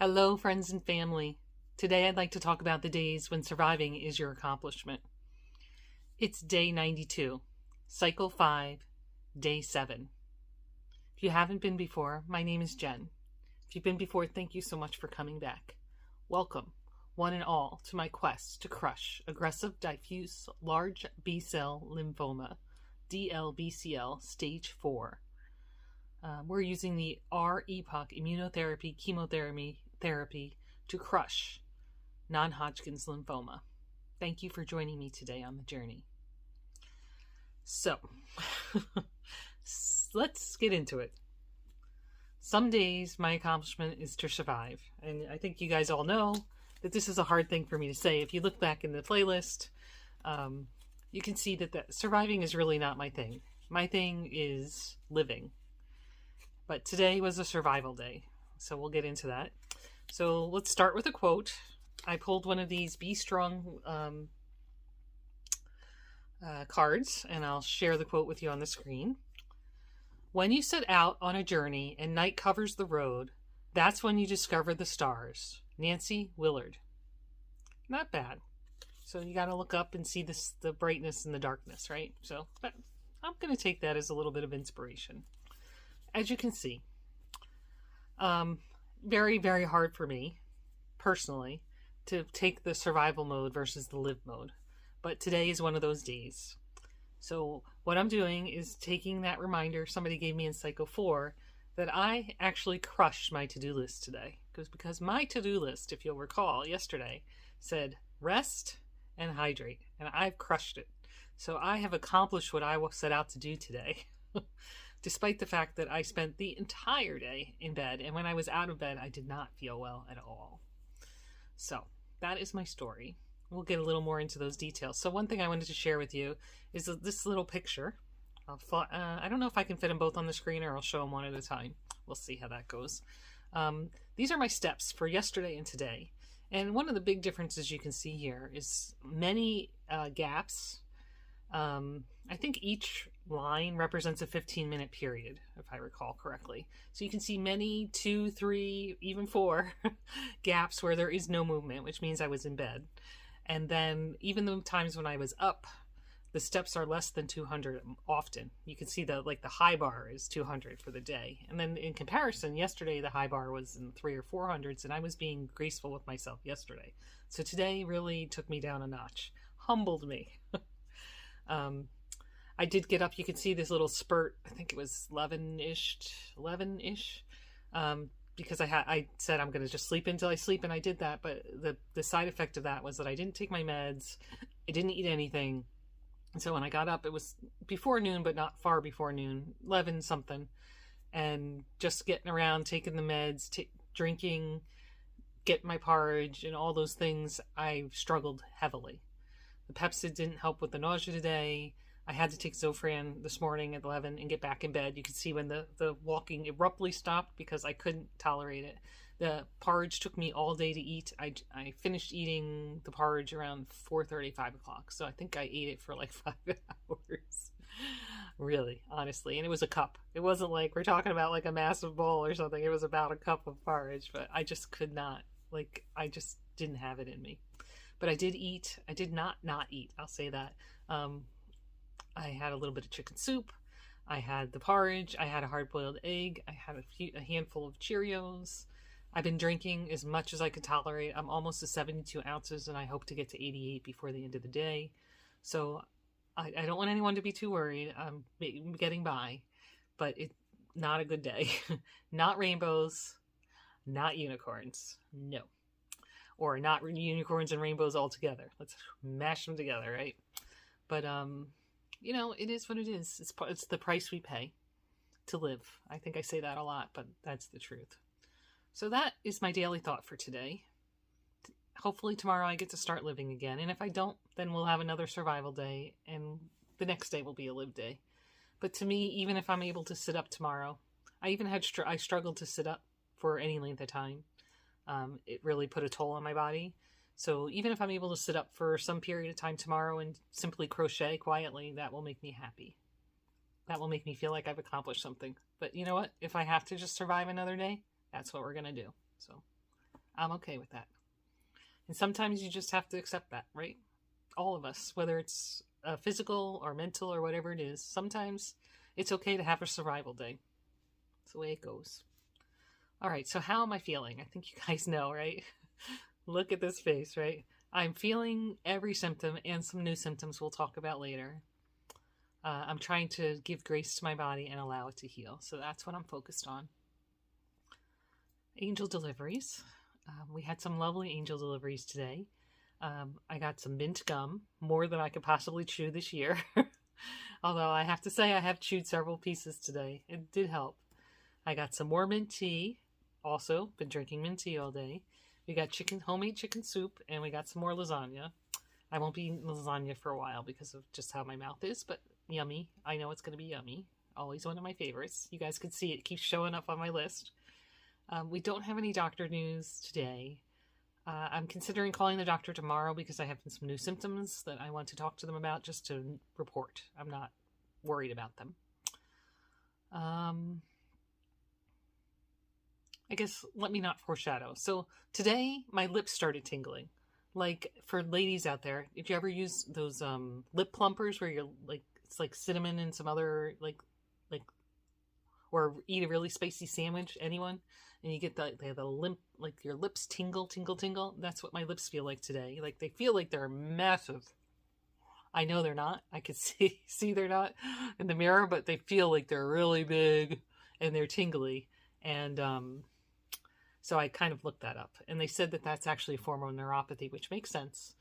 Hello, friends and family. Today I'd like to talk about the days when surviving is your accomplishment. It's day 92, cycle 5, day 7. If you haven't been before, my name is Jen. If you've been before, thank you so much for coming back. Welcome, one and all, to my quest to crush aggressive diffuse large B-cell lymphoma, DLBCL, stage 4. We're using the R-EPOCH immunotherapy chemotherapy to crush Non-Hodgkin's lymphoma. Thank you for joining me today on the journey. So, let's get into it. Some days my accomplishment is to survive, and I think you guys all know that this is a hard thing for me to say. If you look back in the playlist, you can see that surviving is really not my thing. My thing is living. But today was a survival day, so we'll get into that. So let's start with a quote. I pulled one of these Be Strong cards, and I'll share the quote with you on the screen. When you set out on a journey and night covers the road, that's when you discover the stars. Nancy Willard. Not bad. So you got to look up and see the brightness and the darkness, right? So I'm going to take that as a little bit of inspiration. As you can see, very, very hard for me, personally, to take the survival mode versus the live mode. But today is one of those days. So what I'm doing is taking that reminder somebody gave me in Cycle 4 that I actually crushed my to-do list today. Because my to-do list, if you'll recall, yesterday said rest and hydrate. And I've crushed it. So I have accomplished what I set out to do today. Despite the fact that I spent the entire day in bed, and when I was out of bed, I did not feel well at all. So that is my story. We'll get a little more into those details. So one thing I wanted to share with you is this little picture. I don't know if I can fit them both on the screen or I'll show them one at a time. We'll see how that goes. These are my steps for yesterday and today. And one of the big differences you can see here is many gaps. I think each line represents a 15-minute period, if I recall correctly. So you can see many 2, 3, even 4 gaps where there is no movement, which means I was in bed. And then even the times when I was up, the steps are less than 200 often. You can see the high bar is 200 for the day. And then in comparison, yesterday the high bar was in 300 or 400s, and I was being graceful with myself yesterday. So today really took me down a notch, humbled me. I did get up. You can see this little spurt. I think it was 11-ish, because I said I'm going to just sleep until I sleep, and I did that. But the side effect of that was that I didn't take my meds. I didn't eat anything. And so when I got up, it was before noon, but not far before noon, 11 something, and just getting around, taking the meds, drinking, get my porridge, and all those things. I struggled heavily. The Pepsid didn't help with the nausea today. I had to take Zofran this morning at 11 and get back in bed. You can see when the walking abruptly stopped because I couldn't tolerate it. The porridge took me all day to eat. I finished eating the porridge around 4:30, 5 o'clock. So I think I ate it for like 5 hours. Really, honestly. And it was a cup. It wasn't like we're talking about like a massive bowl or something. It was about a cup of porridge. But I just could not. I just didn't have it in me. But I did eat. I did not eat. I'll say that. I had a little bit of chicken soup. I had the porridge. I had a hard-boiled egg. I had a handful of Cheerios. I've been drinking as much as I could tolerate. I'm almost to 72 ounces, and I hope to get to 88 before the end of the day. So I don't want anyone to be too worried. I'm getting by, but it's not a good day. Not rainbows, not unicorns. No. Or not unicorns and rainbows all together. Let's mash them together, right? But, it is what it is. It's the price we pay to live. I think I say that a lot, but that's the truth. So that is my daily thought for today. Hopefully tomorrow I get to start living again. And if I don't, then we'll have another survival day. And the next day will be a live day. But to me, even if I'm able to sit up tomorrow, I struggled to sit up for any length of time. It really put a toll on my body. So even if I'm able to sit up for some period of time tomorrow and simply crochet quietly, that will make me happy. That will make me feel like I've accomplished something. But you know what? If I have to just survive another day, that's what we're going to do. So I'm okay with that. And sometimes you just have to accept that, right? All of us, whether it's physical or mental or whatever it is, sometimes it's okay to have a survival day. It's the way it goes. All right, so how am I feeling? I think you guys know, right? Look at this face, right? I'm feeling every symptom and some new symptoms we'll talk about later. I'm trying to give grace to my body and allow it to heal. So that's what I'm focused on. Angel deliveries. We had some lovely angel deliveries today. I got some mint gum, more than I could possibly chew this year. Although I have to say I have chewed several pieces today. It did help. I got some more mint tea. Also, been drinking mint tea all day. We got homemade chicken soup, and we got some more lasagna. I won't be eating lasagna for a while because of just how my mouth is, but yummy. I know it's going to be yummy. Always one of my favorites. You guys can see it keeps showing up on my list. We don't have any doctor news today. I'm considering calling the doctor tomorrow because I have some new symptoms that I want to talk to them about just to report. I'm not worried about them. I guess let me not foreshadow. So today my lips started tingling. Like for ladies out there, if you ever use those lip plumpers where you're like, it's like cinnamon and some other like or eat a really spicy sandwich, anyone, and you get the limp, like your lips tingle. That's what my lips feel like today. Like they feel like they're massive. I know they're not. I could see they're not in the mirror, but they feel like they're really big and they're tingly. And so I kind of looked that up, and they said that that's actually a form of neuropathy, which makes sense.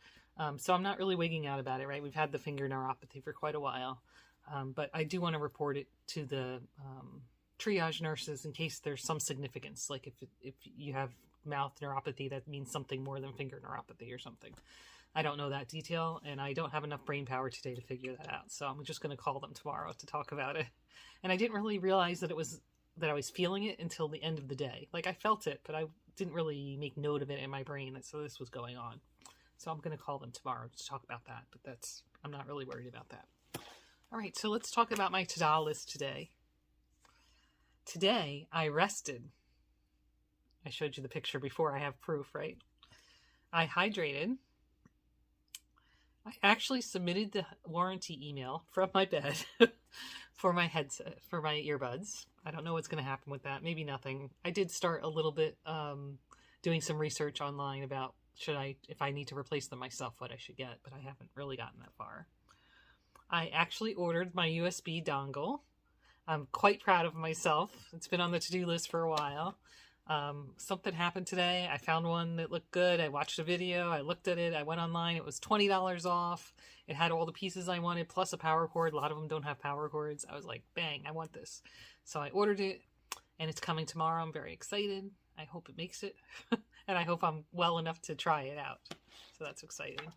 So I'm not really wigging out about it, right? We've had the finger neuropathy for quite a while, but I do want to report it to the triage nurses in case there's some significance. Like if you have mouth neuropathy, that means something more than finger neuropathy or something. I don't know that detail, and I don't have enough brain power today to figure that out. So I'm just going to call them tomorrow to talk about it. And I didn't really realize that I was feeling it until the end of the day. Like I felt it, but I didn't really make note of it in my brain that so this was going on. So I'm going to call them tomorrow to talk about that, but I'm not really worried about that. All right, so let's talk about my ToDo list today. Today, I rested. I showed you the picture before. I have proof, right? I hydrated. I actually submitted the warranty email from my bed for my headset, for my earbuds. I don't know what's going to happen with that. Maybe nothing. I did start a little bit doing some research online about if I need to replace them myself, what I should get, but I haven't really gotten that far. I actually ordered my USB dongle. I'm quite proud of myself. It's been on the to-do list for a while. Something happened today. I found one that looked good. I watched a video. I looked at it. I went online. It was $20 off. It had all the pieces I wanted, plus a power cord. A lot of them don't have power cords. I was like, bang, I want this. So I ordered it, and it's coming tomorrow. I'm very excited. I hope it makes it. And I hope I'm well enough to try it out. So that's exciting.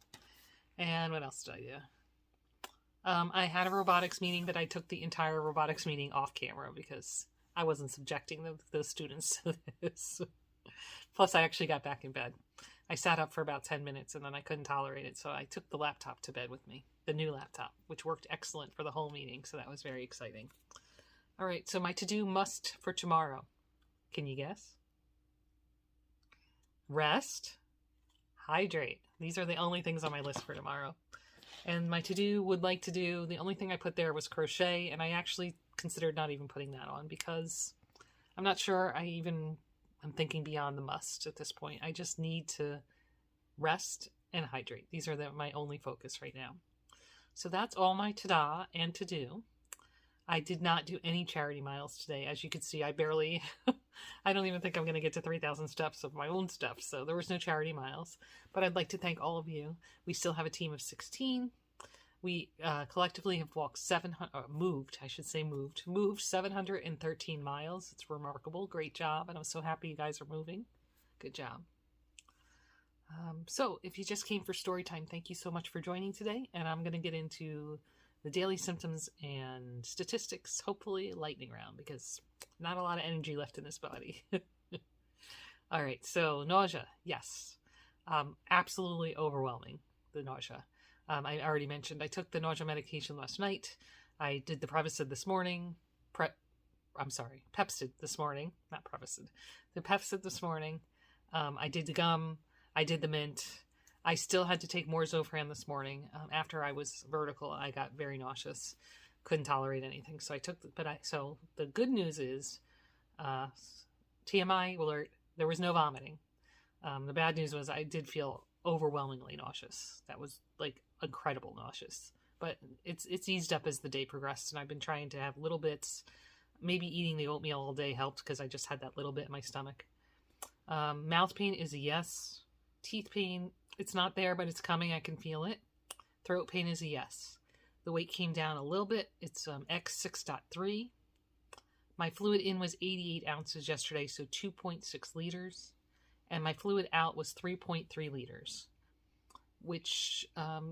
And what else did I do? I had a robotics meeting, but I took the entire robotics meeting off camera because I wasn't subjecting those students to this. Plus, I actually got back in bed. I sat up for about 10 minutes and then I couldn't tolerate it, so I took the laptop to bed with me, the new laptop, which worked excellent for the whole meeting, so that was very exciting. All right, so my to-do must for tomorrow. Can you guess? Rest, hydrate. These are the only things on my list for tomorrow. And my to-do would like to do, the only thing I put there was crochet, and I actually considered not even putting that on because I'm not sure I'm thinking beyond the must at this point. I just need to rest and hydrate. These are my only focus right now. So that's all my ToDo and to-do. I did not do any charity miles today. As you can see, I don't even think I'm going to get to 3,000 steps of my own steps. So there was no charity miles, but I'd like to thank all of you. We still have a team of 16. We collectively have moved 713 miles. It's remarkable. Great job. And I'm so happy you guys are moving. Good job. So if you just came for story time, thank you so much for joining today. And I'm going to get into the daily symptoms and statistics, hopefully lightning round, because not a lot of energy left in this body. All right, so nausea, yes. Absolutely overwhelming, the nausea. I already mentioned I took the nausea medication last night. I did the Prevacid this morning. Pepcid this morning, not Prevacid. The Pepcid this morning. I did the gum. I did the mint. I still had to take more Zofran this morning. After I was vertical, I got very nauseous. Couldn't tolerate anything. So I took, so the good news is, TMI alert, there was no vomiting. The bad news was I did feel overwhelmingly nauseous. That was like incredible nauseous. But it's eased up as the day progressed, and I've been trying to have little bits. Maybe eating the oatmeal all day helped because I just had that little bit in my stomach. Mouth pain is a yes. Teeth pain, it's not there, but it's coming. I can feel it. Throat pain is a yes. The weight came down a little bit. It's X 6.3. My fluid in was 88 ounces yesterday, so 2.6 liters. And my fluid out was 3.3 liters, which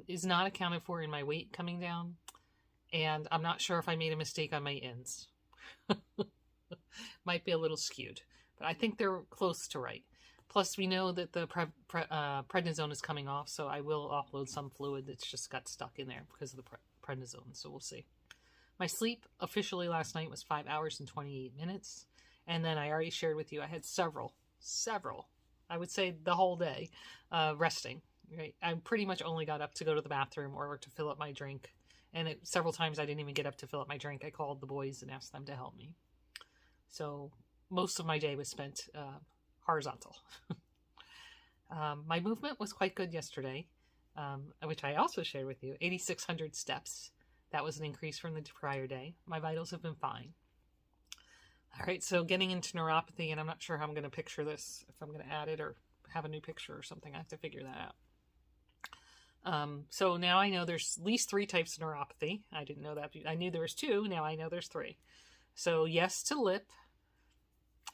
is not accounted for in my weight coming down. And I'm not sure if I made a mistake on my ins. Might be a little skewed, but I think they're close to right. Plus, we know that the prednisone is coming off, so I will offload some fluid that's just got stuck in there because of the prednisone, so we'll see. My sleep officially last night was 5 hours and 28 minutes, and then I already shared with you I had several, I would say the whole day, resting. Right? I pretty much only got up to go to the bathroom or to fill up my drink, and several times I didn't even get up to fill up my drink. I called the boys and asked them to help me. So most of my day was spent horizontal. My movement was quite good yesterday, which I also shared with you. 8,600 steps. That was an increase from the prior day. My vitals have been fine. All right, so getting into neuropathy, and I'm not sure how I'm going to picture this, if I'm going to add it or have a new picture or something. I have to figure that out. So now I know there's at least 3 types of neuropathy. I didn't know that. I knew there was 2. Now I know there's 3. So yes to lip,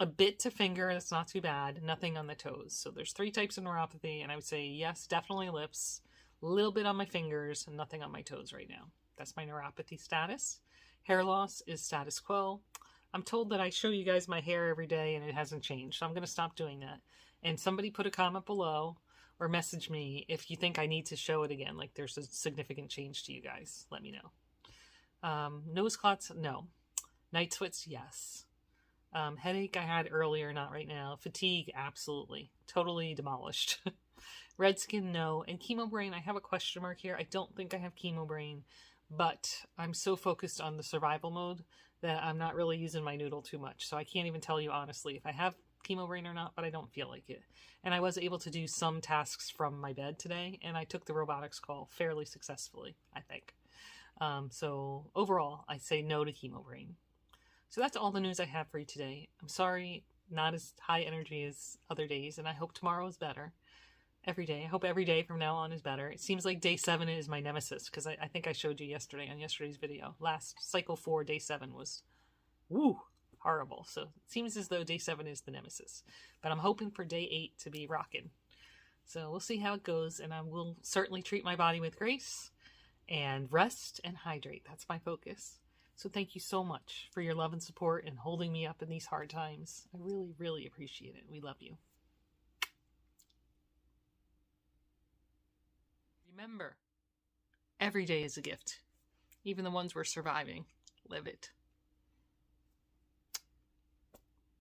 a bit to finger. That's not too bad. Nothing on the toes. So there's 3 types of neuropathy, and I would say yes, definitely lips, a little bit on my fingers, and nothing on my toes right now. That's my neuropathy status. Hair loss is status quo. I'm told that I show you guys my hair every day, and it hasn't changed, so I'm going to stop doing that. And somebody put a comment below or message me if you think I need to show it again, like there's a significant change to you guys. Let me know. Nose clots, no. Night sweats, yes. Headache I had earlier, not right now. Fatigue, absolutely. Totally demolished. Red skin, no. And chemo brain, I have a question mark here. I don't think I have chemo brain, but I'm so focused on the survival mode that I'm not really using my noodle too much. So I can't even tell you honestly if I have chemo brain or not, but I don't feel like it. And I was able to do some tasks from my bed today, and I took the robotics call fairly successfully, I think. So overall, I say no to chemo brain. So that's all the news I have for you today. I'm sorry, not as high energy as other days, and I hope tomorrow is better. Every day. I hope every day from now on is better. It seems like day 7 is my nemesis, because I think I showed you yesterday on yesterday's video. Last cycle 4, day 7 was, horrible. So it seems as though day 7 is the nemesis. But I'm hoping for day 8 to be rocking. So we'll see how it goes, and I will certainly treat my body with grace and rest and hydrate. That's my focus. So thank you so much for your love and support and holding me up in these hard times. I really, really appreciate it. We love you. Remember, every day is a gift. Even the ones we're surviving. Live it.